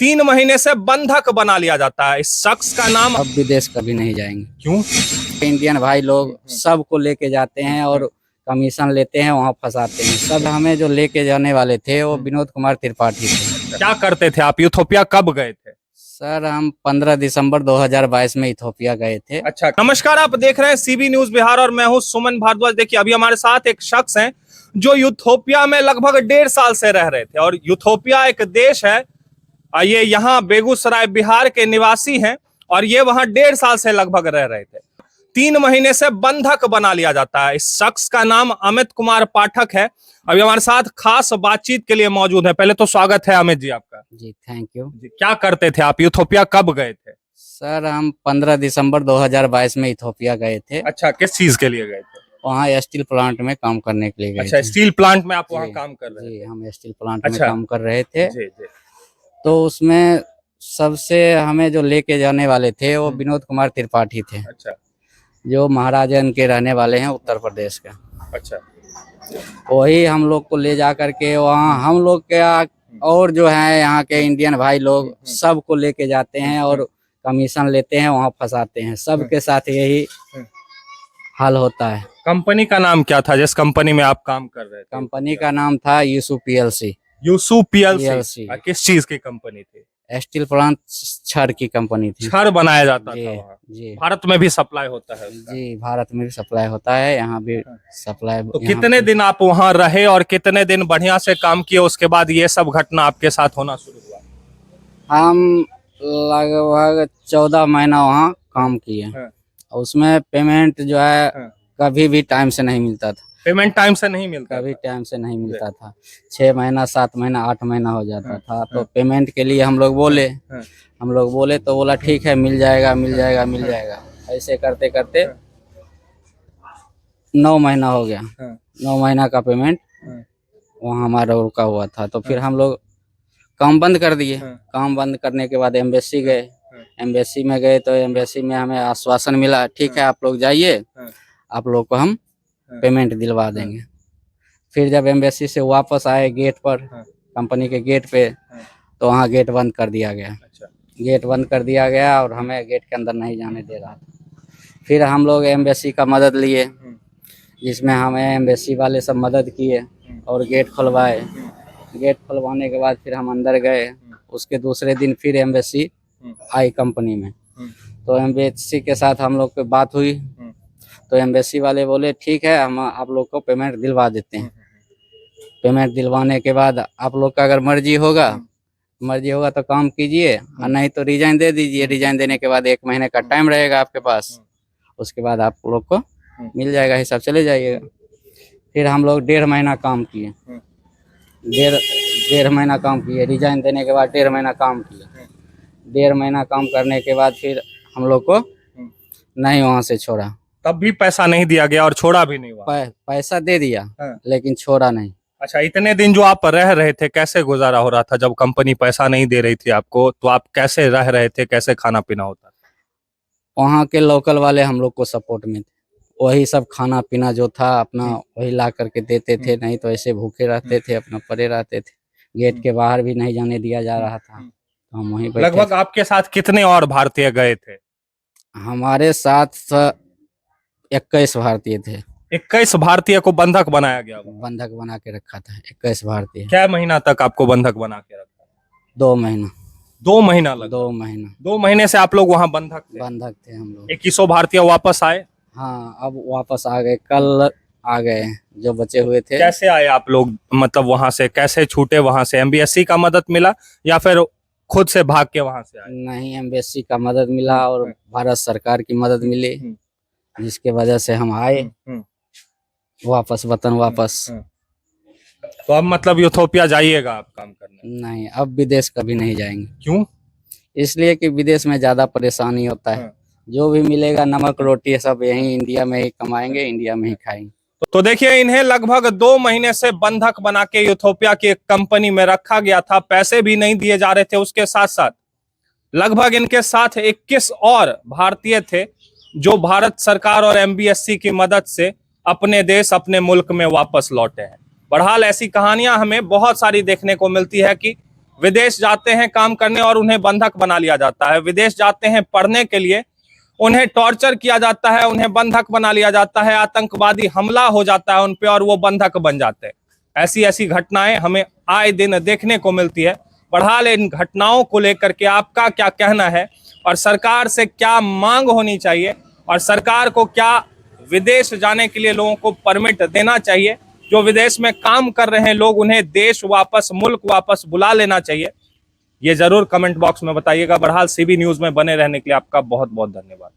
3 महीने से बंधक बना लिया जाता है। इस शख्स का नाम अब विदेश कभी नहीं जाएंगे। क्यों? इंडियन भाई लोग सबको लेके जाते हैं और कमीशन लेते हैं, वहाँ फंसाते हैं। सब हमें जो लेके जाने वाले थे वो विनोद कुमार त्रिपाठी थे। क्या करते थे आप? इथोपिया कब गए थे? सर हम 15 दिसंबर 2022 में इथोपिया गए थे। अच्छा, नमस्कार, आप देख रहे हैं सीबी न्यूज बिहार और मैं हूं सुमन भारद्वाज। देखिए, अभी हमारे साथ एक शख्स हैं जो यूथोपिया में लगभग 1.5 साल से रह रहे थे और यूथोपिया एक देश है। ये यहाँ बेगूसराय बिहार के निवासी हैं और ये वहाँ 1.5 साल से लगभग रह रहे थे। 3 महीने से बंधक बना लिया जाता है। इस शख्स का नाम अमित कुमार पाठक है। अभी हमारे साथ खास बातचीत के लिए मौजूद है। पहले तो स्वागत है अमित जी आपका। जी थैंक यू। क्या करते थे आप? यूथोपिया कब गए थे? सर हम 15 दिसंबर 2022 में इथोपिया गए थे। अच्छा, किस चीज के लिए गए थे? वहाँ स्टील प्लांट में काम करने के लिए गए अच्छा, थे। स्टील प्लांट में आप वहाँ जी, काम कर रहे थे? जी हम स्टील प्लांट में अच्छा। काम कर रहे थे। जी जी। तो उसमें सबसे हमें जो लेके जाने वाले थे वो विनोद कुमार त्रिपाठी थे, अच्छा जो महाराजन के रहने वाले हैं उत्तर प्रदेश का। अच्छा। वही हम लोग को ले जा करके वहाँ हम लोग के और जो है यहाँ के इंडियन भाई लोग सबको लेके जाते हैं और कमीशन लेते हैं, वहाँ फंसाते हैं। सबके साथ यही हाल होता है। कंपनी का नाम क्या था जिस कंपनी में आप काम कर रहे थे? कंपनी का नाम था यूसू पीएलसी। यूसु पीएलसी। PLC। किस चीज की कंपनी थी? स्टील प्लांट छड़ की कंपनी थी। छड़ बनाया जाता जी था वहाँ। जी भारत में भी सप्लाई होता है उसका। जी भारत में भी सप्लाई होता है, यहाँ भी सप्लाई। तो कितने दिन आप वहाँ रहे और कितने दिन बढ़िया से काम किए, उसके बाद ये सब घटना आपके साथ होना शुरू हुआ? हम लगभग 14 महीना वहाँ काम किए। हाँ। उसमें पेमेंट जो है हाँ। कभी भी टाइम से नहीं मिलता था। पेमेंट टाइम से नहीं मिलता कभी था? टाइम से नहीं मिलता था। 6 महीना 7 महीना 8 महीना हो जाता था। तो हाँ। पेमेंट के लिए हम लोग बोले हाँ। तो बोला ठीक है, मिल जाएगा मिल जाएगा मिल जाएगा। ऐसे करते करते 9 महीना हो गया। हाँ। 9 महीना का पेमेंट हाँ। वहाँ हमारा रुका हुआ था। तो फिर हम लोग काम बंद कर दिए। हाँ। काम बंद करने के बाद एम्बेसी गए। एम्बेसी में गए तो एम्बेसी में हमें आश्वासन मिला, ठीक है आप लोग जाइए, आप लोग को हम पेमेंट दिलवा देंगे। फिर जब एम्बेसी से वापस आए गेट पर, कंपनी के गेट पे, तो वहाँ गेट बंद कर दिया गया। अच्छा। गेट बंद कर दिया गया और हमें गेट के अंदर नहीं जाने दे रहा था। फिर हम लोग एम्बेसी का मदद लिए, जिसमें हमें एम्बेसी वाले सब मदद किए और गेट खुलवाए। गेट खुलवाने के बाद फिर हम अंदर गए। उसके दूसरे दिन फिर एम्बेसी आई कंपनी में। तो एम्बेसी के साथ हम लोग की बात हुई। तो एम्बेसी वाले बोले ठीक है, हम आप लोग को पेमेंट दिलवा देते हैं। पेमेंट दिलवाने के बाद आप लोग का अगर मर्जी होगा तो काम कीजिए और नहीं तो रिजाइन दे दीजिए। रिजाइन देने के बाद 1 महीने का टाइम रहेगा आपके पास, उसके बाद आप लोग को मिल जाएगा, हिसाब चले जाइएगा। फिर हम लोग 1.5 महीना काम किए। डेढ़ महीना काम किए। रिजाइन देने के बाद 1.5 महीना काम किए। 1.5 महीना काम करने के बाद फिर हम लोग को नहीं वहाँ से छोड़ा। तब भी पैसा नहीं दिया गया और छोड़ा भी नहीं हुआ? पैसा दे दिया लेकिन छोड़ा नहीं। अच्छा, इतने दिन जो आप रह रहे थे कैसे गुजारा हो रहा था? जब कंपनी पैसा नहीं दे रही थी आपको तो आप कैसे रह रहे थे, कैसे खाना पीना होता था? वहाँ के लोकल वाले हम लोग को सपोर्ट में थे। वही सब खाना पीना जो था अपना वही ला करके देते थे, नहीं तो ऐसे भूखे रहते थे, अपना पड़े रहते थे। गेट के बाहर भी नहीं जाने दिया जा रहा था, तो हम वहीं बैठे। लगभग आपके साथ कितने और भारतीय गए थे? हमारे साथ 21 भारतीय थे। 21 भारतीय को बंधक बनाया गया? बंधक बना के रखा था 21 भारतीय। क्या महीना तक आपको बंधक बना के रखा? 2 महीना। 2 महीना लगा? 2 महीना। 2 महीने से आप लोग वहाँ बंधक थे हम लोग। 21 भारतीय वापस आए? हाँ, अब वापस आ गए, कल आ गए जो बचे हुए थे। कैसे आए आप लोग? मतलब वहाँ से कैसे छूटे? वहाँ से एमबीएससी का मदद मिला या फिर खुद से भाग के वहाँ से आए? नहीं, एम्बेसी का मदद मिला और भारत सरकार की मदद मिली, जिसके वजह से हम आए वापस वतन वापस। तो अब मतलब यूथोपिया जाइएगा आप काम करने? नहीं, अब विदेश कभी नहीं जाएंगे। क्यों? इसलिए कि विदेश में ज्यादा परेशानी होता है। जो भी मिलेगा नमक रोटी सब यहीं इंडिया में ही कमाएंगे, इंडिया में ही खाएंगे। तो देखिए, इन्हें लगभग 2 महीने से बंधक बना के यूथोपिया की एक कंपनी में रखा गया था। पैसे भी नहीं दिए जा रहे थे। उसके साथ साथ लगभग इनके साथ 21 और भारतीय थे जो भारत सरकार और एमबीएससी की मदद से अपने देश, अपने मुल्क में वापस लौटे हैं। बहरहाल ऐसी कहानियां हमें बहुत सारी देखने को मिलती है कि विदेश जाते हैं काम करने और उन्हें बंधक बना लिया जाता है। विदेश जाते हैं पढ़ने के लिए, उन्हें टॉर्चर किया जाता है, उन्हें बंधक बना लिया जाता है, आतंकवादी हमला हो जाता है उन पे और वो बंधक बन जाते हैं। ऐसी ऐसी घटनाएं हमें आए दिन देखने को मिलती है। बहरहाल इन घटनाओं को लेकर के आपका क्या कहना है और सरकार से क्या मांग होनी चाहिए और सरकार को क्या विदेश जाने के लिए लोगों को परमिट देना चाहिए? जो विदेश में काम कर रहे हैं लोग, उन्हें देश वापस, मुल्क वापस बुला लेना चाहिए। ये जरूर कमेंट बॉक्स में बताइएगा। बहरहाल सीबी न्यूज में बने रहने के लिए आपका बहुत बहुत धन्यवाद।